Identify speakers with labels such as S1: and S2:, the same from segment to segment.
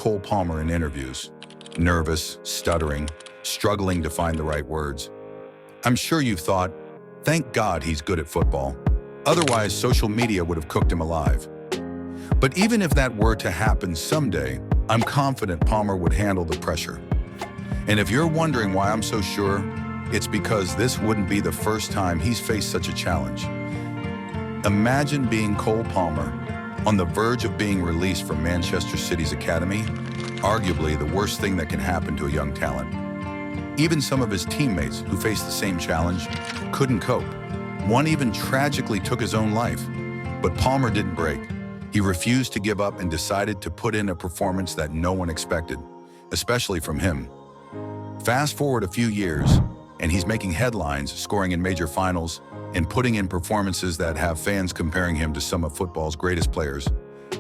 S1: Cole Palmer in interviews. Nervous, stuttering, struggling to find the right words. I'm sure you've thought, thank God he's good at football. Otherwise, social media would have cooked him alive. But even if that were to happen someday, I'm confident Palmer would handle the pressure. And if you're wondering why I'm so sure, it's because this wouldn't be the first time he's faced such a challenge. Imagine being Cole Palmer, on the verge of being released from Manchester City's academy, arguably the worst thing that can happen to a young talent. Even some of his teammates who faced the same challenge couldn't cope. One even tragically took his own life. But Palmer didn't break. He refused to give up and decided to put in a performance that no one expected, especially from him. Fast forward a few years, and he's making headlines, scoring in major finals, and putting in performances that have fans comparing him to some of football's greatest players.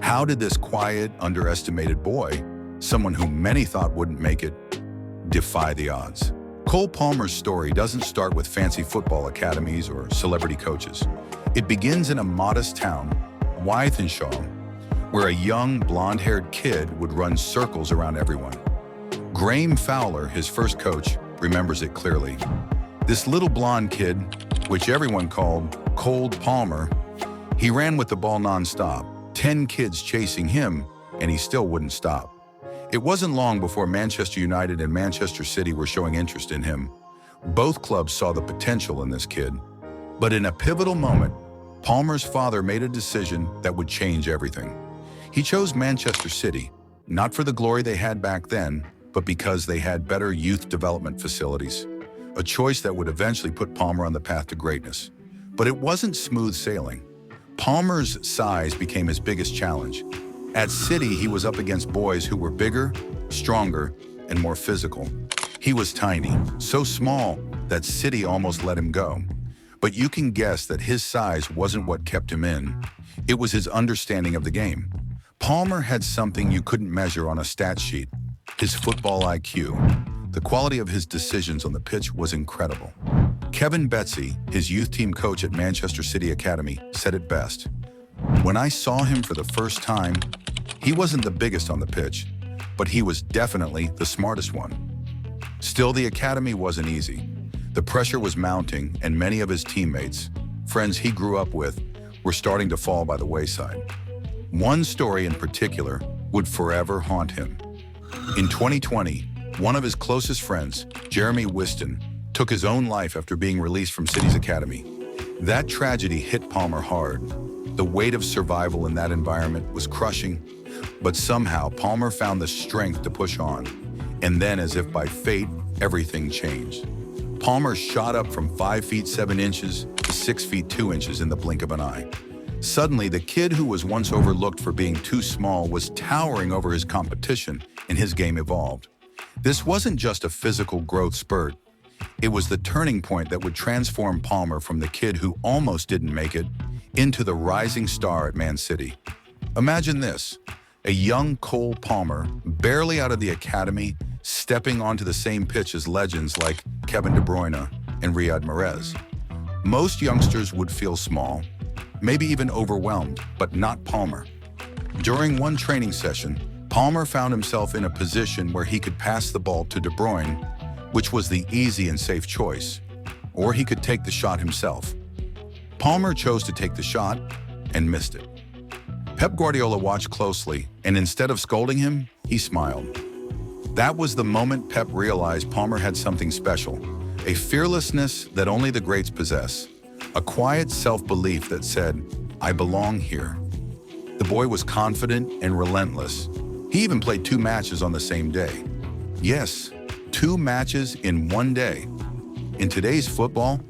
S1: How did this quiet, underestimated boy, someone who many thought wouldn't make it, defy the odds? Cole Palmer's story doesn't start with fancy football academies or celebrity coaches. It begins in a modest town, Wythenshawe, where a young, blonde-haired kid would run circles around everyone. Graham Fowler, his first coach, remembers it clearly. This little blonde kid, which everyone called Cold Palmer, he ran with the ball nonstop, 10 kids chasing him, and he still wouldn't stop. It wasn't long before Manchester United and Manchester City were showing interest in him. Both clubs saw the potential in this kid. But in a pivotal moment, Palmer's father made a decision that would change everything. He chose Manchester City, not for the glory they had back then, but because they had better youth development facilities. A choice that would eventually put Palmer on the path to greatness. But it wasn't smooth sailing. Palmer's size became his biggest challenge. At City, he was up against boys who were bigger, stronger, and more physical. He was tiny, so small that City almost let him go. But you can guess that his size wasn't what kept him in. It was his understanding of the game. Palmer had something you couldn't measure on a stat sheet: his football IQ. The quality of his decisions on the pitch was incredible. Kevin Betsy, his youth team coach at Manchester City Academy, said it best. When I saw him for the first time, he wasn't the biggest on the pitch, but he was definitely the smartest one. Still, the academy wasn't easy. The pressure was mounting, and many of his teammates, friends he grew up with, were starting to fall by the wayside. One story in particular would forever haunt him. In 2020, one of his closest friends, Jeremy Whiston, took his own life after being released from City's academy. That tragedy hit Palmer hard. The weight of survival in that environment was crushing, but somehow Palmer found the strength to push on. And then, as if by fate, everything changed. Palmer shot up from 5 feet 7 inches to 6 feet 2 inches in the blink of an eye. Suddenly, the kid who was once overlooked for being too small was towering over his competition, and his game evolved. This wasn't just a physical growth spurt. It was the turning point that would transform Palmer from the kid who almost didn't make it into the rising star at Man City. Imagine this: a young Cole Palmer, barely out of the academy, stepping onto the same pitch as legends like Kevin De Bruyne and Riyad Mahrez. Most youngsters would feel small, maybe even overwhelmed, but not Palmer. During one training session, Palmer found himself in a position where he could pass the ball to De Bruyne, which was the easy and safe choice, or he could take the shot himself. Palmer chose to take the shot and missed it. Pep Guardiola watched closely, and instead of scolding him, he smiled. That was the moment Pep realized Palmer had something special, a fearlessness that only the greats possess, a quiet self-belief that said, "I belong here." The boy was confident and relentless. He even played 2 matches on the same day. Yes, 2 matches in one day. In today's football,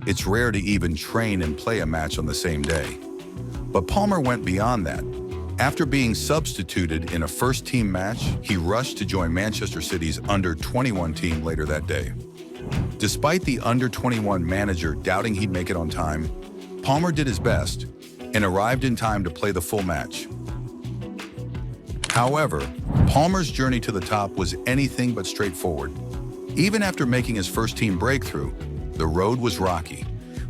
S1: it's rare to even train and play a match on the same day. But Palmer went beyond that. After being substituted in a first-team match, he rushed to join Manchester City's under-21 team later that day. Despite the under-21 manager doubting he'd make it on time, Palmer did his best and arrived in time to play the full match. However, Palmer's journey to the top was anything but straightforward. Even after making his first-team breakthrough, the road was rocky.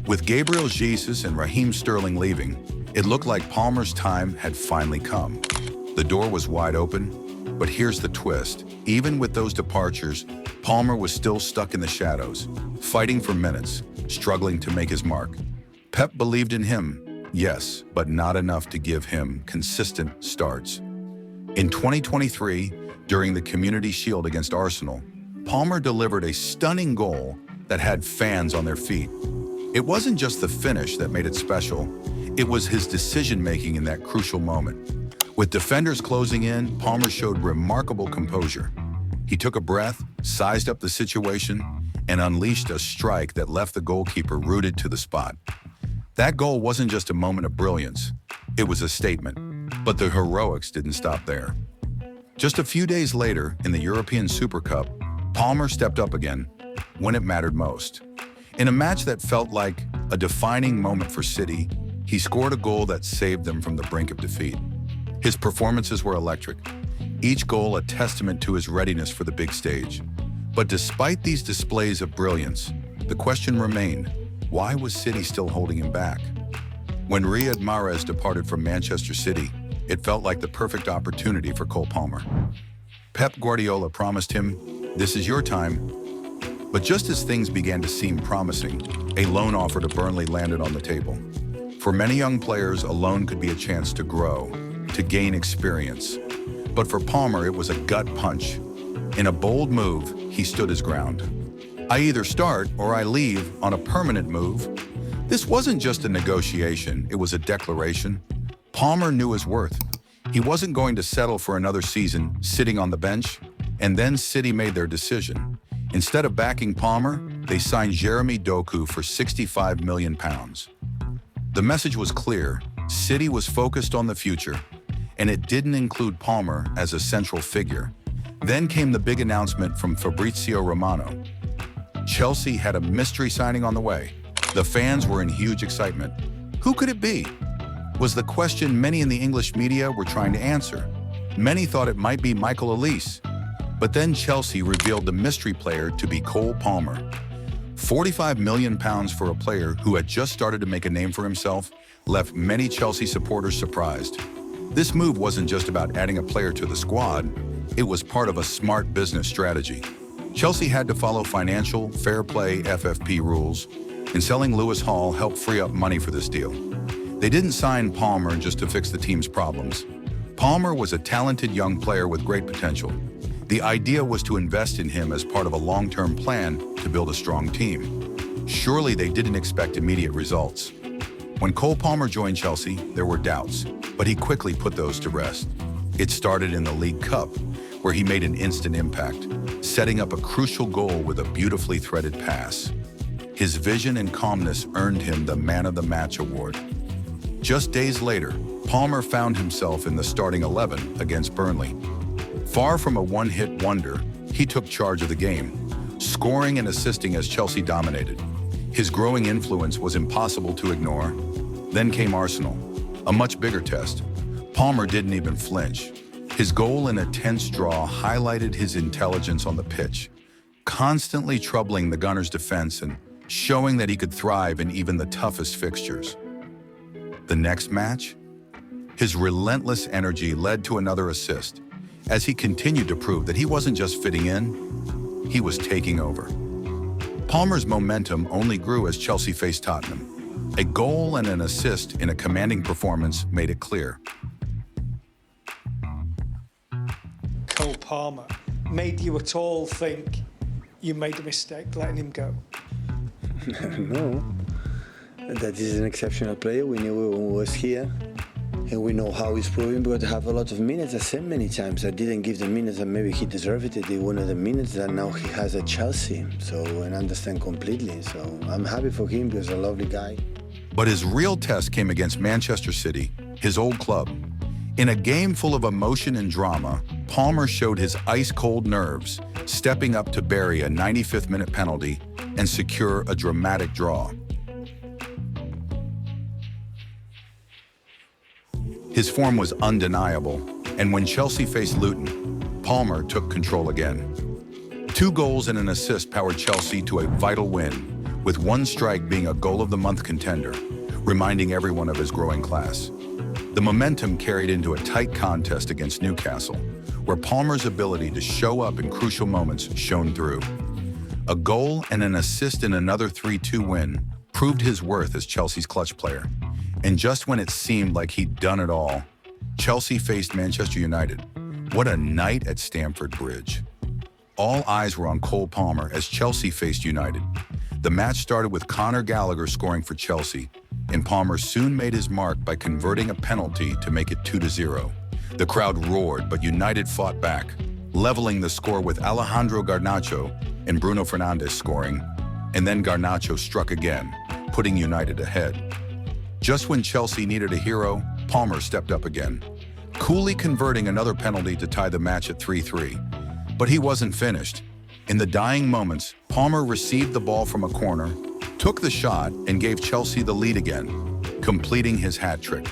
S1: With Gabriel Jesus and Raheem Sterling leaving, it looked like Palmer's time had finally come. The door was wide open, But here's the twist. Even with those departures, Palmer was still stuck in the shadows, fighting for minutes, struggling to make his mark. Pep believed in him, yes, but not enough to give him consistent starts. In 2023, during the Community Shield against Arsenal, Palmer delivered a stunning goal that had fans on their feet. It wasn't just the finish that made it special, it was his decision-making in that crucial moment. With defenders closing in, Palmer showed remarkable composure. He took a breath, sized up the situation, and unleashed a strike that left the goalkeeper rooted to the spot. That goal wasn't just a moment of brilliance, it was a statement. But the heroics didn't stop there. Just a few days later, in the European Super Cup, Palmer stepped up again, when it mattered most. In a match that felt like a defining moment for City, he scored a goal that saved them from the brink of defeat. His performances were electric, each goal a testament to his readiness for the big stage. But despite these displays of brilliance, the question remained, why was City still holding him back? When Riyad Mahrez departed from Manchester City, it felt like the perfect opportunity for Cole Palmer. Pep Guardiola promised him, "This is your time." But just as things began to seem promising, a loan offer to Burnley landed on the table. For many young players, a loan could be a chance to grow, to gain experience. But for Palmer, it was a gut punch. In a bold move, he stood his ground. "I either start or I leave on a permanent move." This wasn't just a negotiation, it was a declaration. Palmer knew his worth. He wasn't going to settle for another season sitting on the bench, and then City made their decision. Instead of backing Palmer, they signed Jeremy Doku for £65 million. The message was clear, City was focused on the future, and it didn't include Palmer as a central figure. Then came the big announcement from Fabrizio Romano. Chelsea had a mystery signing on the way. The fans were in huge excitement. Who could it be? Was the question many in the English media were trying to answer. Many thought it might be Michael Olise. But then Chelsea revealed the mystery player to be Cole Palmer. £45 million for a player who had just started to make a name for himself left many Chelsea supporters surprised. This move wasn't just about adding a player to the squad, it was part of a smart business strategy. Chelsea had to follow financial, fair play FFP rules, and selling Lewis Hall helped free up money for this deal. They didn't sign Palmer just to fix the team's problems. Palmer was a talented young player with great potential. The idea was to invest in him as part of a long-term plan to build a strong team. Surely they didn't expect immediate results. When Cole Palmer joined Chelsea, there were doubts, but he quickly put those to rest. It started in the League Cup, where he made an instant impact, setting up a crucial goal with a beautifully threaded pass. His vision and calmness earned him the Man of the Match award. Just days later, Palmer found himself in the starting 11 against Burnley. Far from a one-hit wonder, he took charge of the game, scoring and assisting as Chelsea dominated. His growing influence was impossible to ignore. Then came Arsenal, a much bigger test. Palmer didn't even flinch. His goal in a tense draw highlighted his intelligence on the pitch, constantly troubling the Gunners' defense and showing that he could thrive in even the toughest fixtures. The next match? His relentless energy led to another assist, as he continued to prove that he wasn't just fitting in, he was taking over. Palmer's momentum only grew as Chelsea faced Tottenham. A goal and an assist in a commanding performance made it clear.
S2: Cole Palmer made you at all think you made a mistake letting him go?
S3: No, that is an exceptional player. We knew he was here, and we know how he's proving. But to have a lot of minutes, I said many times, I didn't give the minutes, and maybe he deserved it. He wanted the minutes that now he has at Chelsea. So, and I understand completely. So I'm happy for him because he's a lovely guy.
S1: But his real test came against Manchester City, his old club. In a game full of emotion and drama, Palmer showed his ice-cold nerves, stepping up to bury a 95th-minute penalty and secure a dramatic draw. His form was undeniable, and when Chelsea faced Luton, Palmer took control again. 2 goals and an assist powered Chelsea to a vital win, with one strike being a Goal of the Month contender, reminding everyone of his growing class. The momentum carried into a tight contest against Newcastle, where Palmer's ability to show up in crucial moments shone through. A goal and an assist in another 3-2 win proved his worth as Chelsea's clutch player. And just when it seemed like he'd done it all, Chelsea faced Manchester United. What a night at Stamford Bridge. All eyes were on Cole Palmer as Chelsea faced United. The match started with Conor Gallagher scoring for Chelsea, and Palmer soon made his mark by converting a penalty to make it 2-0. The crowd roared, but United fought back, leveling the score with Alejandro Garnacho and Bruno Fernandes scoring, and then Garnacho struck again, putting United ahead. Just when Chelsea needed a hero, Palmer stepped up again, coolly converting another penalty to tie the match at 3-3. But he wasn't finished. In the dying moments, Palmer received the ball from a corner, took the shot, and gave Chelsea the lead again, completing his hat trick.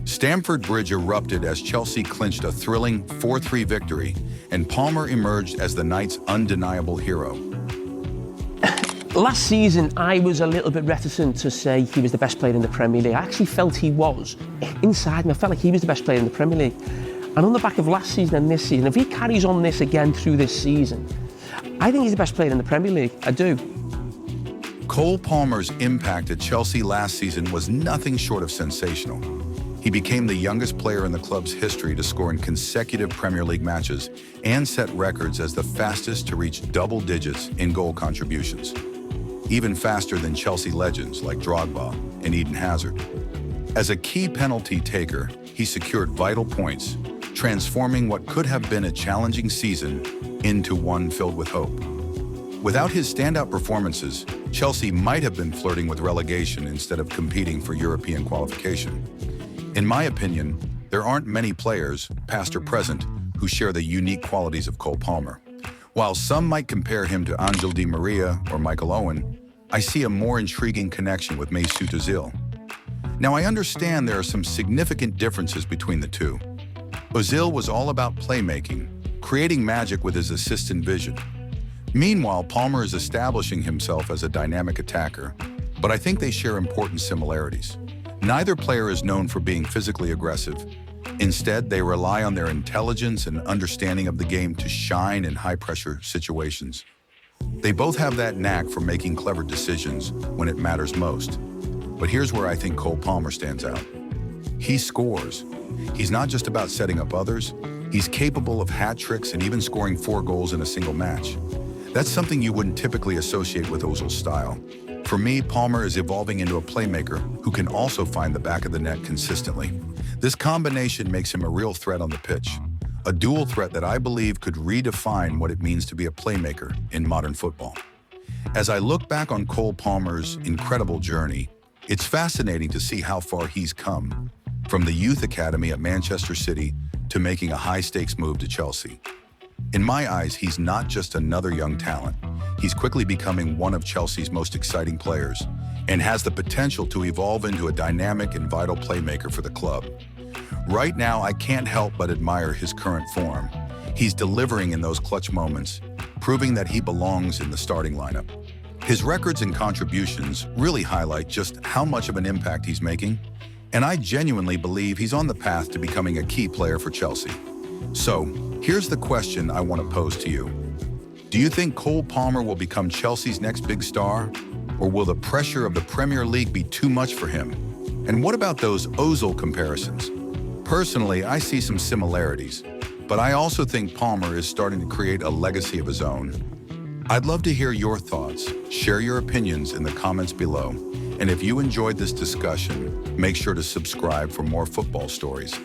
S1: Stamford Bridge erupted as Chelsea clinched a thrilling 4-3 victory, and Palmer emerged as the night's undeniable hero.
S4: Last season, I was a little bit reticent to say he was the best player in the Premier League. I actually felt he was. Inside me, I felt like he was the best player in the Premier League. And on the back of last season and this season, if he carries on this again through this season, I think he's the best player in the Premier League. I do.
S1: Cole Palmer's impact at Chelsea last season was nothing short of sensational. He became the youngest player in the club's history to score in consecutive Premier League matches and set records as the fastest to reach double digits in goal contributions, even faster than Chelsea legends like Drogba and Eden Hazard. As a key penalty taker, he secured vital points, transforming what could have been a challenging season into one filled with hope. Without his standout performances, Chelsea might have been flirting with relegation instead of competing for European qualification. In my opinion, there aren't many players, past or present, who share the unique qualities of Cole Palmer. While some might compare him to Angel Di Maria or Michael Owen, I see a more intriguing connection with Mesut Özil. Now, I understand there are some significant differences between the two. Özil was all about playmaking, creating magic with his assist and vision. Meanwhile, Palmer is establishing himself as a dynamic attacker, but I think they share important similarities. Neither player is known for being physically aggressive. Instead, they rely on their intelligence and understanding of the game to shine in high-pressure situations. They both have that knack for making clever decisions when it matters most. But here's where I think Cole Palmer stands out. He scores. He's not just about setting up others. He's capable of hat tricks and even scoring 4 goals in a single match. That's something you wouldn't typically associate with Özil's style. For me, Palmer is evolving into a playmaker who can also find the back of the net consistently. This combination makes him a real threat on the pitch, a dual threat that I believe could redefine what it means to be a playmaker in modern football. As I look back on Cole Palmer's incredible journey, it's fascinating to see how far he's come, from the youth academy at Manchester City to making a high-stakes move to Chelsea. In my eyes, he's not just another young talent. He's quickly becoming one of Chelsea's most exciting players and has the potential to evolve into a dynamic and vital playmaker for the club. Right now, I can't help but admire his current form. He's delivering in those clutch moments, proving that he belongs in the starting lineup. His records and contributions really highlight just how much of an impact he's making, and I genuinely believe he's on the path to becoming a key player for Chelsea. So, here's the question I want to pose to you. Do you think Cole Palmer will become Chelsea's next big star? Or will the pressure of the Premier League be too much for him? And what about those Özil comparisons? Personally, I see some similarities, but I also think Palmer is starting to create a legacy of his own. I'd love to hear your thoughts. Share your opinions in the comments below. And if you enjoyed this discussion, make sure to subscribe for more football stories.